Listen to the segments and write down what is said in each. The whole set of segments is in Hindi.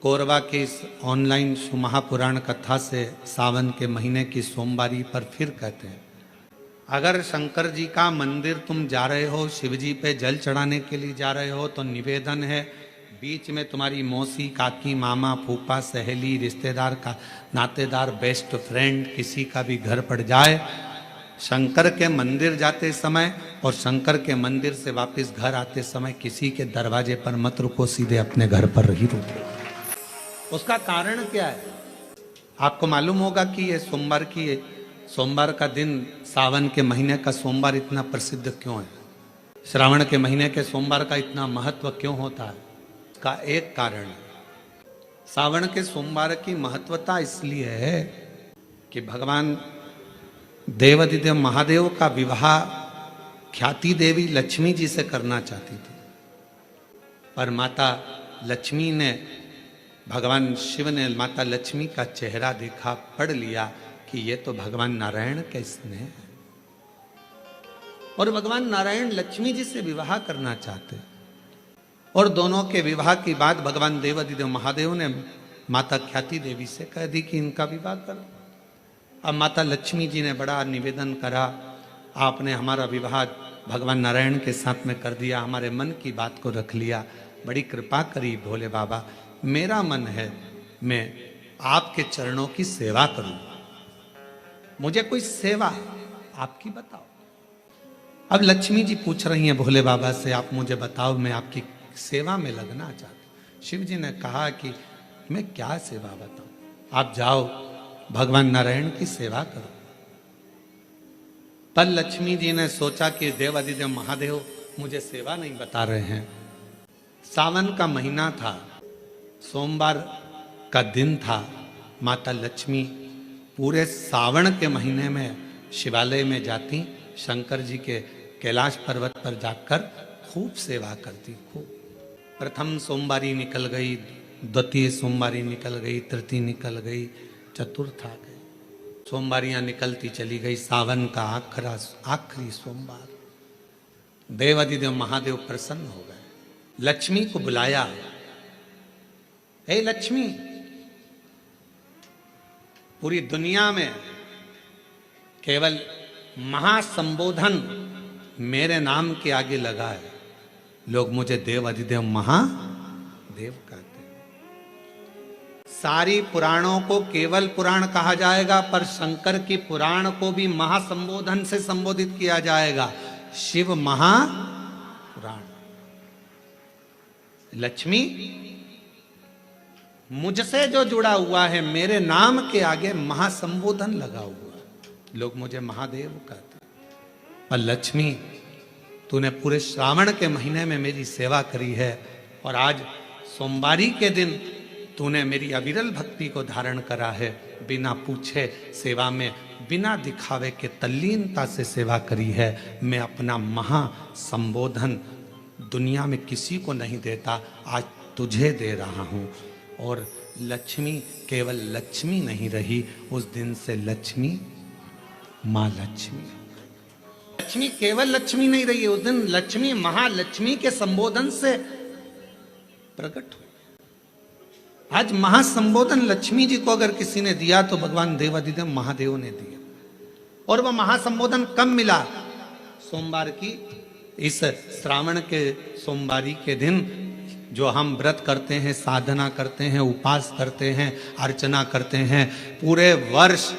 कोरबा की इस ऑनलाइन महापुराण कथा से सावन के महीने की सोमवारी पर फिर कहते हैं, अगर शंकर जी का मंदिर तुम जा रहे हो, शिव जी पे जल चढ़ाने के लिए जा रहे हो, तो निवेदन है बीच में तुम्हारी मौसी, काकी, मामा, फूफा, सहेली, रिश्तेदार का नातेदार, बेस्ट फ्रेंड किसी का भी घर पड़ जाए, शंकर के मंदिर जाते समय और शंकर के मंदिर से वापस घर आते समय किसी के दरवाजे पर मत रुको, सीधे अपने घर पर ही रुको। उसका कारण क्या है? आपको मालूम होगा कि ये सोमवार का दिन, सावन के महीने का सोमवार इतना प्रसिद्ध क्यों है? श्रावण के महीने के सोमवार का इतना महत्व क्यों होता है? इसका एक कारण है। सावन के सोमवार की महत्वता इसलिए है कि भगवान देवाधिदेव महादेव का विवाह ख्याति देवी लक्ष्मी जी से करना चाहती थी, पर माता लक्ष्मी ने, भगवान शिव ने माता लक्ष्मी का चेहरा देखा, पढ़ लिया कि ये तो भगवान नारायण का स्नेह है और भगवान नारायण लक्ष्मी जी से विवाह करना चाहते। और दोनों के विवाह की बात भगवान देवाधिदेव महादेव ने माता ख्याति देवी से कह दी कि इनका विवाह करो। अब माता लक्ष्मी जी ने बड़ा निवेदन करा, आपने हमारा विवाह भगवान नारायण के साथ में कर दिया, हमारे मन की बात को रख लिया, बड़ी कृपा करी भोले बाबा, मेरा मन है मैं आपके चरणों की सेवा करूं, मुझे कोई सेवा आपकी बताओ। अब लक्ष्मी जी पूछ रही हैं भोले बाबा से, आप मुझे बताओ, मैं आपकी सेवा में लगना चाहती। शिव जी ने कहा कि मैं क्या सेवा बताऊं, आप जाओ भगवान नारायण की सेवा करो। पर लक्ष्मी जी ने सोचा कि देवाधिदेव महादेव मुझे सेवा नहीं बता रहे हैं। सावन का महीना था, सोमवार का दिन था। माता लक्ष्मी पूरे सावन के महीने में शिवालय में जाती, शंकर जी के कैलाश पर्वत पर जाकर खूब सेवा करती। खूब प्रथम सोमवारी निकल गई, द्वितीय सोमवारी निकल गई, तृतीय निकल गई, चतुर्थ आ गई, सोमवारियां निकलती चली गई। सावन का आखिरी सोमवार देवाधिदेव महादेव प्रसन्न हो गए, लक्ष्मी को बुलाया, हे लक्ष्मी, पूरी दुनिया में केवल महासंबोधन मेरे नाम के आगे लगा है, लोग मुझे देवाधिदेव महादेव कहते हैं। सारी पुराणों को केवल पुराण कहा जाएगा, पर शंकर की पुराण को भी महासंबोधन से संबोधित किया जाएगा, शिव महापुराण। लक्ष्मी, मुझसे जो जुड़ा हुआ है, मेरे नाम के आगे महासंबोधन लगा हुआ है, लोग मुझे महादेव कहते हैं। और लक्ष्मी, तूने पूरे श्रावण के महीने में मेरी सेवा करी है और आज सोमवारी के दिन तूने मेरी अविरल भक्ति को धारण करा है, बिना पूछे सेवा में, बिना दिखावे के तल्लीनता से सेवा करी है। मैं अपना महासंबोधन दुनिया में किसी को नहीं देता, आज तुझे दे रहा हूँ। और लक्ष्मी केवल लक्ष्मी नहीं रही, उस दिन से लक्ष्मी माँ लक्ष्मी, लक्ष्मी केवल लक्ष्मी नहीं रही, उस दिन लक्ष्मी महालक्ष्मी के संबोधन से प्रकट हुई। आज महासंबोधन लक्ष्मी जी को अगर किसी ने दिया तो भगवान देवाधिदेव महादेव ने दिया। और वह महासंबोधन कब मिला? सोमवार की इस श्रावण के सोमवारी के दिन, जो हम व्रत करते हैं, साधना करते हैं, उपास करते हैं, अर्चना करते हैं। पूरे वर्ष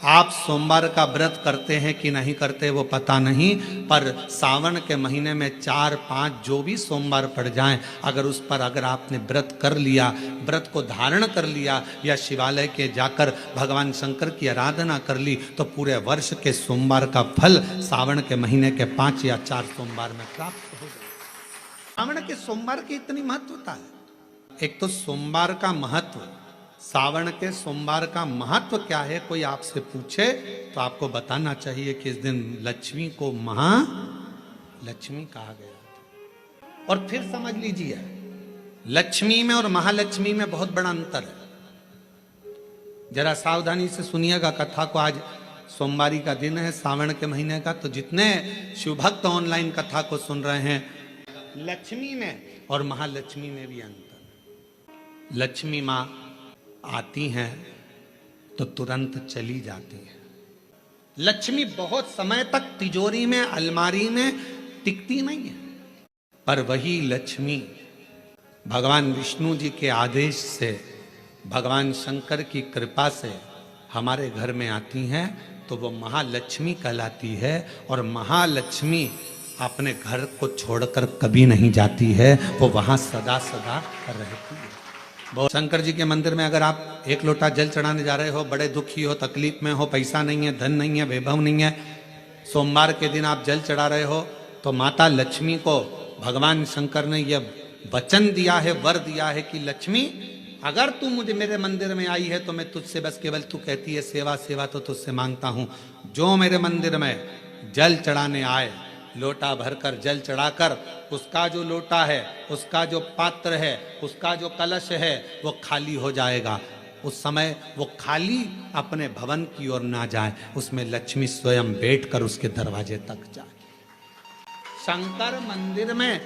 आप सोमवार का व्रत करते हैं कि नहीं करते वो पता नहीं, पर सावन के महीने में 4-5 जो भी सोमवार पड़ जाएं, अगर उस पर अगर आपने व्रत कर लिया, व्रत को धारण कर लिया या शिवालय के जाकर भगवान शंकर की आराधना कर ली, तो पूरे वर्ष के सोमवार का फल सावन के महीने के 5 या 4 सोमवार में प्राप्त हो जाए। सावन के सोमवार की इतनी महत्वता है। एक तो सोमवार का महत्व, सावन के सोमवार का महत्व क्या है, कोई आपसे पूछे तो आपको बताना चाहिए कि इस दिन लक्ष्मी को महालक्ष्मी कहा गया। और फिर समझ लीजिए, लक्ष्मी में और महालक्ष्मी में बहुत बड़ा अंतर है। जरा सावधानी से सुनिएगा कथा को। आज सोमवारी का दिन है, सावन के महीने का, तो जितने शिवभक्त ऑनलाइन कथा को सुन रहे हैं, लक्ष्मी में और महालक्ष्मी में भी अंतर। लक्ष्मी माँ आती हैं तो तुरंत चली जाती है। लक्ष्मी बहुत समय तक तिजोरी में, अलमारी में टिकती नहीं है, पर वही लक्ष्मी भगवान विष्णु जी के आदेश से, भगवान शंकर की कृपा से हमारे घर में आती हैं तो वो महालक्ष्मी कहलाती है। और महालक्ष्मी अपने घर को छोड़कर कभी नहीं जाती है, वो वहां सदा सदा रहती है। बहुत शंकर जी के मंदिर में अगर आप एक लोटा जल चढ़ाने जा रहे हो, बड़े दुखी हो, तकलीफ में हो, पैसा नहीं है, धन नहीं है, वैभव नहीं है, सोमवार के दिन आप जल चढ़ा रहे हो, तो माता लक्ष्मी को भगवान शंकर ने यह वचन दिया है, वर दिया है कि लक्ष्मी अगर तू मुझे मेरे मंदिर में आई है तो मैं तुझसे बस केवल, तू कहती है सेवा सेवा तो तुझसे मांगता हूं, जो मेरे मंदिर में जल चढ़ाने आए, लोटा भरकर जल चढ़ाकर उसका जो लोटा है, उसका जो पात्र है, उसका जो कलश है, वो खाली हो जाएगा। उस समय वो खाली अपने भवन की ओर ना जाए, उसमें लक्ष्मी स्वयं बैठकर उसके दरवाजे तक जाए। शंकर मंदिर में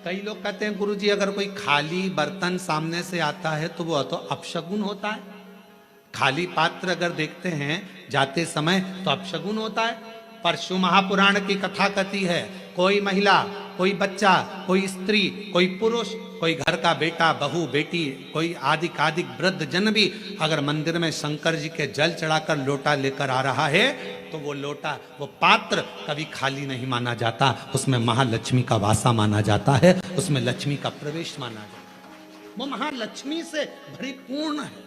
कई लोग कहते हैं गुरुजी अगर कोई खाली बर्तन सामने से आता है तो वो तो अपशगुन होता है। खाली पात्र अगर देखते हैं जाते समय तो अपशगुन होता है। पर शिव महापुराण की कथा कहती है कोई महिला, कोई बच्चा, कोई स्त्री, कोई पुरुष, कोई घर का बेटा, बहू, बेटी, कोई आदिक वृद्ध जन भी अगर मंदिर में शंकर जी के जल चढ़ाकर लोटा लेकर आ रहा है तो वो लोटा, वो पात्र कभी खाली नहीं माना जाता, उसमें महालक्ष्मी का वासा माना जाता है, उसमें लक्ष्मी का प्रवेश माना जाता है। वो महालक्ष्मी से परिपूर्ण है।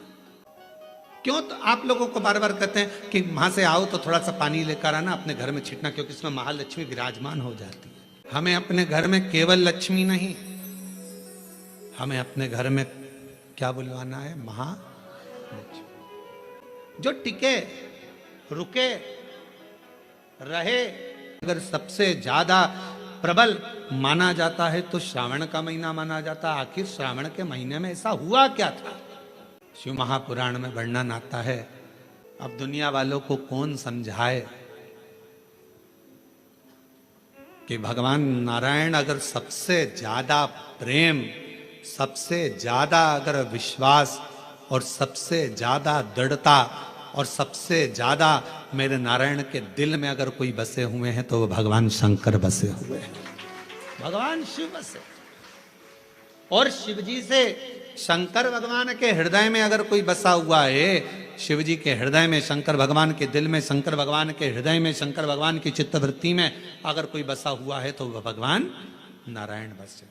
क्यों? तो आप लोगों को बार बार कहते हैं कि वहां से आओ तो थोड़ा सा पानी लेकर आना, अपने घर में छिटना, क्योंकि इसमें महालक्ष्मी विराजमान हो जाती है। हमें अपने घर में केवल लक्ष्मी नहीं, हमें अपने घर में क्या बुलवाना है? महालक्ष्मी, जो टिके, रुके, रहे। अगर सबसे ज्यादा प्रबल माना जाता है तो श्रावण का महीना माना जाता है। आखिर श्रावण के महीने में ऐसा हुआ क्या था? शिव महापुराण में वर्णन आता है। अब दुनिया वालों को कौन समझाए कि भगवान नारायण अगर सबसे ज्यादा प्रेम, सबसे ज्यादा अगर विश्वास और सबसे ज्यादा दृढ़ता और सबसे ज्यादा मेरे नारायण के दिल में अगर कोई बसे हुए हैं तो वो भगवान शंकर बसे हुए हैं, भगवान शिव बसे। और शिव जी से, शंकर भगवान के हृदय में अगर कोई बसा हुआ है, शिव जी के हृदय में, शंकर भगवान के दिल में, शंकर भगवान के हृदय में, शंकर भगवान की चित्तवृत्ति में अगर कोई बसा हुआ है तो वह भगवान नारायण बसे।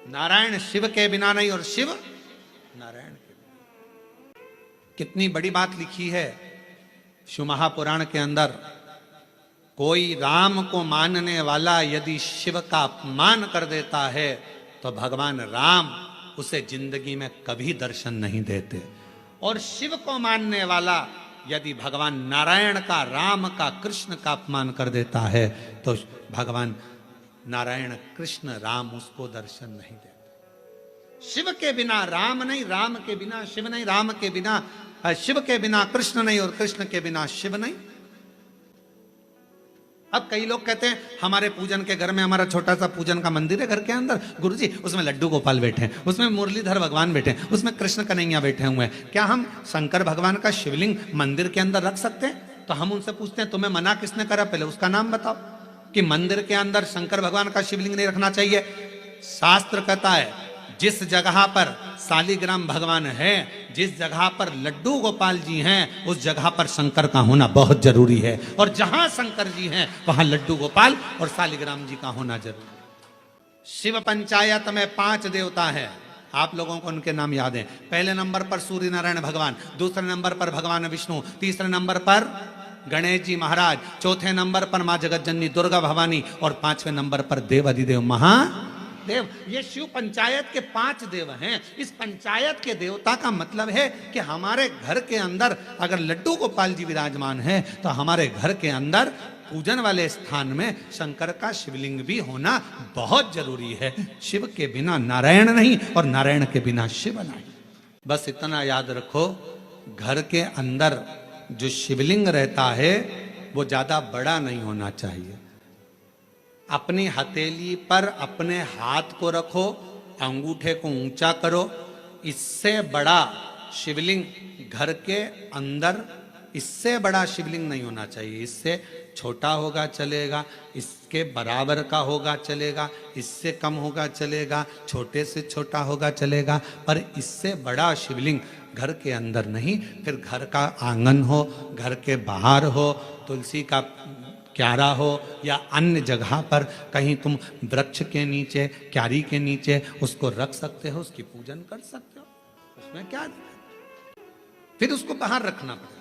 नारायण शिव के बिना नहीं और शिव नारायण के बिना। कितनी बड़ी बात लिखी है शिव महापुराण के अंदर। कोई राम को मानने वाला यदि शिव का अपमान कर देता है तो भगवान राम उसे जिंदगी में कभी दर्शन नहीं देते। और शिव को मानने वाला यदि भगवान नारायण का, राम का, कृष्ण का अपमान कर देता है तो भगवान नारायण, कृष्ण, राम उसको दर्शन नहीं देते। शिव के बिना राम नहीं, राम के बिना शिव नहीं, राम के बिना, शिव के बिना कृष्ण नहीं और कृष्ण के बिना शिव नहीं। अब कई लोग कहते हैं हमारे पूजन के घर में, हमारा छोटा सा पूजन का मंदिर है घर के अंदर, गुरुजी उसमें लड्डू गोपाल बैठे हैं, उसमें मुरलीधर भगवान बैठे हैं, उसमें कृष्ण कन्हैया बैठे हुए हैं, क्या हम शंकर भगवान का शिवलिंग मंदिर के अंदर रख सकते हैं? तो हम उनसे पूछते हैं तुम्हें मना किसने करा, पहले उसका नाम बताओ कि मंदिर के अंदर शंकर भगवान का शिवलिंग नहीं रखना चाहिए। शास्त्र कहता है जिस जगह पर सालिग्राम भगवान है, जिस जगह पर लड्डू गोपाल जी हैं, उस जगह पर शंकर का होना बहुत जरूरी है। और जहां शंकर जी हैं वहां लड्डू गोपाल और सालिग्राम जी का होना जरूरी है। शिव पंचायत में 5 देवता हैं, आप लोगों को उनके नाम याद हैं। पहले नंबर पर सूर्य नारायण भगवान, दूसरे नंबर पर भगवान विष्णु, तीसरे नंबर पर गणेश जी महाराज, चौथे नंबर पर मां जगत जननी दुर्गा भवानी और 5वें नंबर पर देव अधिदेव महादेव। ये शिव पंचायत के 5 देव हैं। इस पंचायत के देवता का मतलब है कि हमारे घर के अंदर अगर लड्डू गोपाल जी विराजमान है तो हमारे घर के अंदर पूजन वाले स्थान में शंकर का शिवलिंग भी होना बहुत जरूरी है। शिव के बिना नारायण नहीं और नारायण के बिना शिव नहीं। बस इतना याद रखो, घर के अंदर जो शिवलिंग रहता है वो ज्यादा बड़ा नहीं होना चाहिए। अपनी हथेली पर अपने हाथ को रखो, अंगूठे को ऊंचा करो इससे बड़ा शिवलिंग घर के अंदर, इससे बड़ा शिवलिंग नहीं होना चाहिए। इससे छोटा होगा चलेगा, इसके बराबर का होगा चलेगा, इससे कम होगा चलेगा, छोटे से छोटा होगा चलेगा, पर इससे बड़ा शिवलिंग घर के अंदर नहीं। फिर घर का आंगन हो, घर के बाहर हो, तुलसी का क्यारा हो या अन्य जगह पर कहीं तुम वृक्ष के नीचे, क्यारी के नीचे उसको रख सकते हो, उसकी पूजन कर सकते हो, उसमें क्या दिक्कत। फिर उसको बाहर रखना पड़ेगा।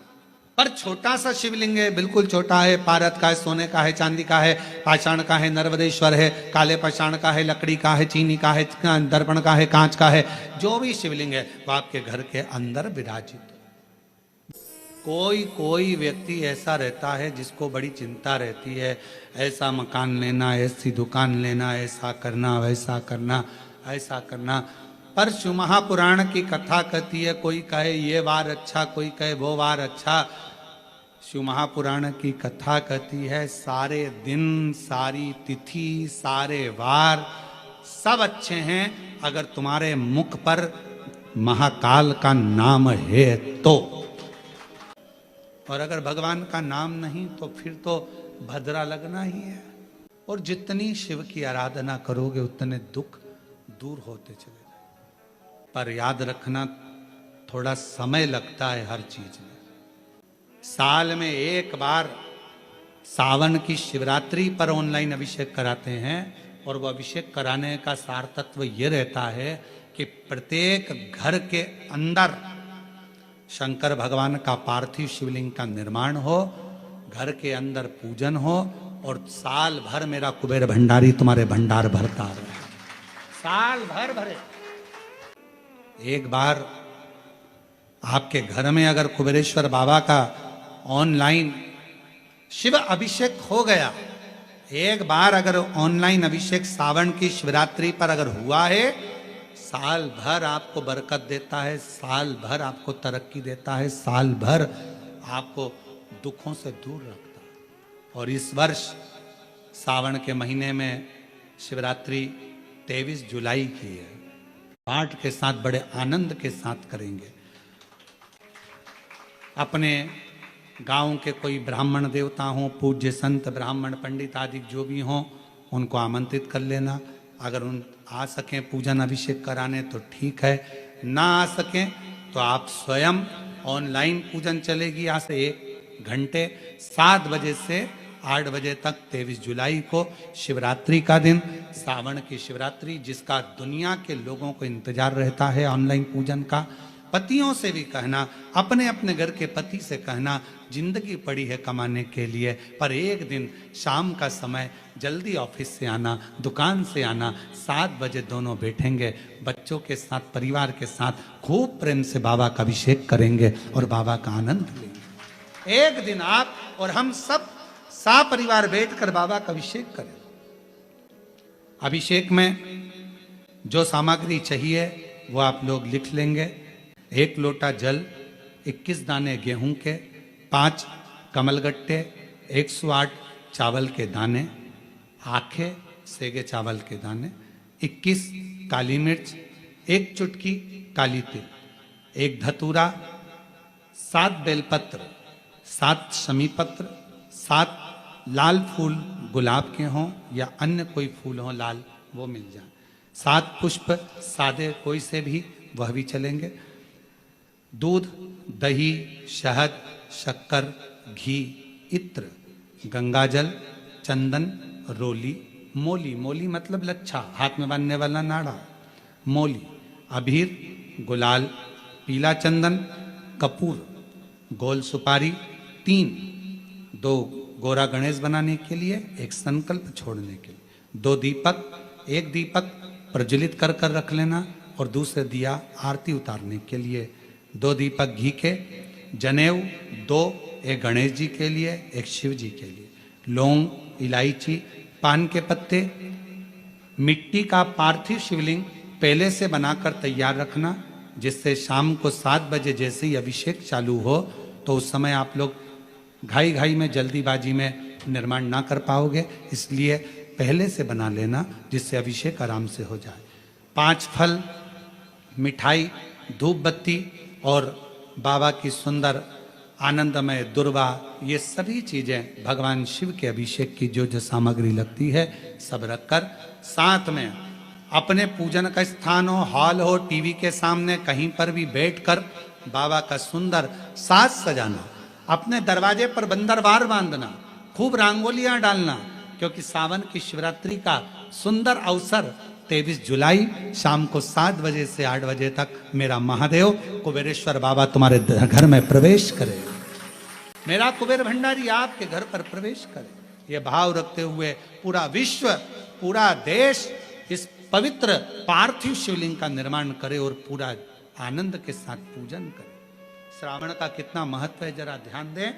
पर छोटा सा शिवलिंग है, बिल्कुल छोटा है, पारद का है, सोने का है, चांदी का है, पाषाण का है, नर्मदेश्वर है, काले पाषाण का है, लकड़ी का है, चीनी का है, दर्पण का है, कांच का है, जो भी शिवलिंग है वो आपके घर के अंदर विराजित है। कोई व्यक्ति ऐसा रहता है जिसको बड़ी चिंता रहती है, ऐसा मकान लेना, ऐसी दुकान लेना, ऐसा करना, वैसा करना, ऐसा करना। पर शिव महापुराण की कथा कहती है, कोई कहे ये वार अच्छा, कोई कहे वो वार अच्छा। शिव महापुराण की कथा कहती है सारे दिन, सारी तिथि, सारे वार सब अच्छे हैं अगर तुम्हारे मुख पर महाकाल का नाम है तो। और अगर भगवान का नाम नहीं तो फिर तो भद्रा लगना ही है। और जितनी शिव की आराधना करोगे उतने दुख दूर होते चले जाए। पर याद रखना थोड़ा समय लगता है हर चीज में। साल में एक बार सावन की शिवरात्रि पर ऑनलाइन अभिषेक कराते हैं, और वो अभिषेक कराने का सार तत्व ये रहता है कि प्रत्येक घर के अंदर शंकर भगवान का पार्थिव शिवलिंग का निर्माण हो, घर के अंदर पूजन हो, और साल भर मेरा कुबेर भंडारी तुम्हारे भंडार भरता रहे, साल भर भरे। एक बार आपके घर में अगर कुबेरेश्वर बाबा का ऑनलाइन शिव अभिषेक हो गया, एक बार अगर ऑनलाइन अभिषेक सावन की शिवरात्रि पर अगर हुआ है, साल भर आपको बरकत देता है, साल भर आपको तरक्की देता है, साल भर आपको दुखों से दूर रखता है। और इस वर्ष सावन के महीने में शिवरात्रि 23 जुलाई की है। पाठ के साथ बड़े आनंद के साथ करेंगे। अपने गांव के कोई ब्राह्मण देवता हों, पूज्य संत ब्राह्मण पंडित आदि जो भी हों, उनको आमंत्रित कर लेना। अगर उन आ सकें पूजन अभिषेक कराने तो ठीक है, ना आ सकें तो आप स्वयं ऑनलाइन पूजन चलेगी आज से 1 घंटे 7 बजे से 8 बजे तक 23 जुलाई को शिवरात्रि का दिन, सावन की शिवरात्रि जिसका दुनिया के लोगों को इंतजार रहता है ऑनलाइन पूजन का। पतियों से भी कहना, अपने अपने घर के पति से कहना, जिंदगी पड़ी है कमाने के लिए, पर एक दिन शाम का समय जल्दी ऑफिस से आना, दुकान से आना, 7 बजे दोनों बैठेंगे, बच्चों के साथ, परिवार के साथ खूब प्रेम से बाबा का अभिषेक करेंगे और बाबा का आनंद लेंगे। एक दिन आप और हम सब परिवार बैठकर बाबा का अभिषेक करें। अभिषेक में जो सामग्री चाहिए वो आप लोग लिख लेंगे। 1 लोटा जल, 21 दाने गेहूं के, 5 कमलगट्टे, 108 चावल के दाने, आखे सेगे चावल के दाने, 21 काली मिर्च, 1 चुटकी काली तिल, 1 धतूरा, 7 बेलपत्र, 7 शमी पत्र, 7 लाल फूल गुलाब के हों या अन्य कोई फूल हो लाल वो मिल जाए, 7 पुष्प सादे कोई से भी वह भी चलेंगे, दूध, दही, शहद, शक्कर, घी, इत्र, गंगाजल, चंदन, रोली, मोली, मोली मतलब लच्छा, हाथ में बांधने वाला नाड़ा, मोली, अबीर, गुलाल, पीला चंदन, कपूर, गोल सुपारी, 2 गोरा गणेश बनाने के लिए, 1 संकल्प छोड़ने के लिए, 2 दीपक, 1 दीपक प्रज्वलित कर कर रख लेना और दूसरे दिया आरती उतारने के लिए, 2 दीपक घी के, जनेऊ 2, 1 गणेश जी के लिए, 1 शिव जी के लिए, लौंग, इलायची, पान के पत्ते, मिट्टी का पार्थिव शिवलिंग पहले से बनाकर तैयार रखना, जिससे शाम को 7 बजे जैसे ही अभिषेक चालू हो तो उस समय आप लोग घाई घाई में, जल्दीबाजी में निर्माण ना कर पाओगे, इसलिए पहले से बना लेना जिससे अभिषेक आराम से हो जाए। 5 फल, मिठाई धूप बत्ती और बाबा की सुंदर आनंदमय दुर्वा, ये सभी चीजें भगवान शिव के अभिषेक की जो जो सामग्री लगती है सब रखकर, साथ में अपने पूजन का स्थान हो, हॉल हो, टीवी के सामने कहीं पर भी बैठकर बाबा का सुंदर साज सजाना, अपने दरवाजे पर बंदरवार बांधना, खूब रंगोलियां डालना, क्योंकि सावन की शिवरात्रि का सुंदर अवसर 23 जुलाई शाम को 7 बजे से 8 बजे तक मेरा महादेव कुबेरेश्वर बाबा तुम्हारे घर में प्रवेश करे, मेरा कुबेर भंडारी आपके घर पर प्रवेश करे। ये भाव रखते हुए पूरा विश्व, पूरा देश इस पवित्र पार्थिव शिवलिंग का निर्माण करे और पूरा आनंद के साथ पूजन करे। श्रावण का कितना महत्व है जरा ध्यान दें।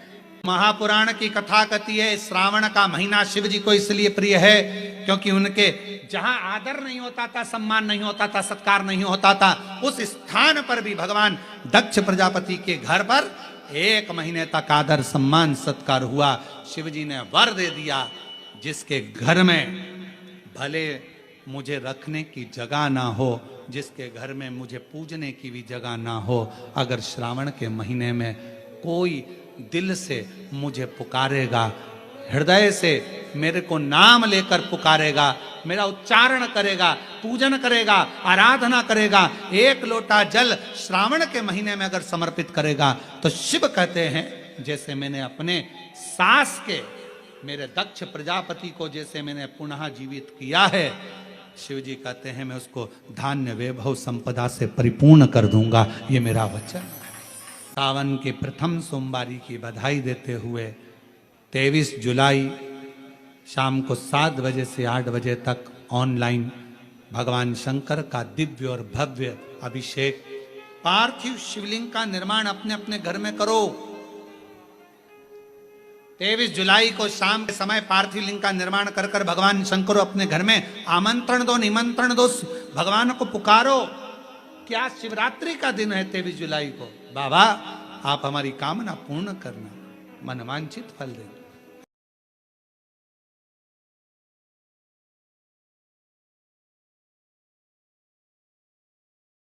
महापुराण की कथा कहती है श्रावण का महीना शिव जी को इसलिए प्रिय है क्योंकि उनके जहां आदर नहीं होता था, सम्मान नहीं होता था, सत्कार नहीं होता था, उस स्थान पर भी भगवान दक्ष प्रजापति के घर पर 1 महीने तक आदर सम्मान सत्कार हुआ। शिव जी ने वर दे दिया, जिसके घर में भले मुझे रखने की जगह ना हो, जिसके घर में मुझे पूजने की भी जगह ना हो, अगर श्रावण के महीने में कोई दिल से मुझे पुकारेगा, हृदय से मेरे को नाम लेकर पुकारेगा, मेरा उच्चारण करेगा, पूजन करेगा, आराधना करेगा, 1 लोटा जल श्रावण के महीने में अगर समर्पित करेगा, तो शिव कहते हैं जैसे मैंने अपने सास के, मेरे दक्ष प्रजापति को जैसे मैंने पुनः जीवित किया है, शिव जी कहते हैं मैं उसको धान्य वैभव संपदा से परिपूर्ण कर दूंगा। ये मेरा वचन है। सावन के प्रथम सोमवारी की बधाई देते हुए 23 जुलाई शाम को 7 बजे से 8 बजे तक ऑनलाइन भगवान शंकर का दिव्य और भव्य अभिषेक, पार्थिव शिवलिंग का निर्माण अपने अपने घर में करो। 23 जुलाई को शाम के समय पार्थिव लिंग का निर्माण कर कर भगवान शंकर अपने घर में आमंत्रण दो, निमंत्रण दो, भगवान को पुकारो। क्या शिवरात्रि का दिन है 23 जुलाई को, बाबा आप हमारी कामना पूर्ण करना, मनवांछित फल देना।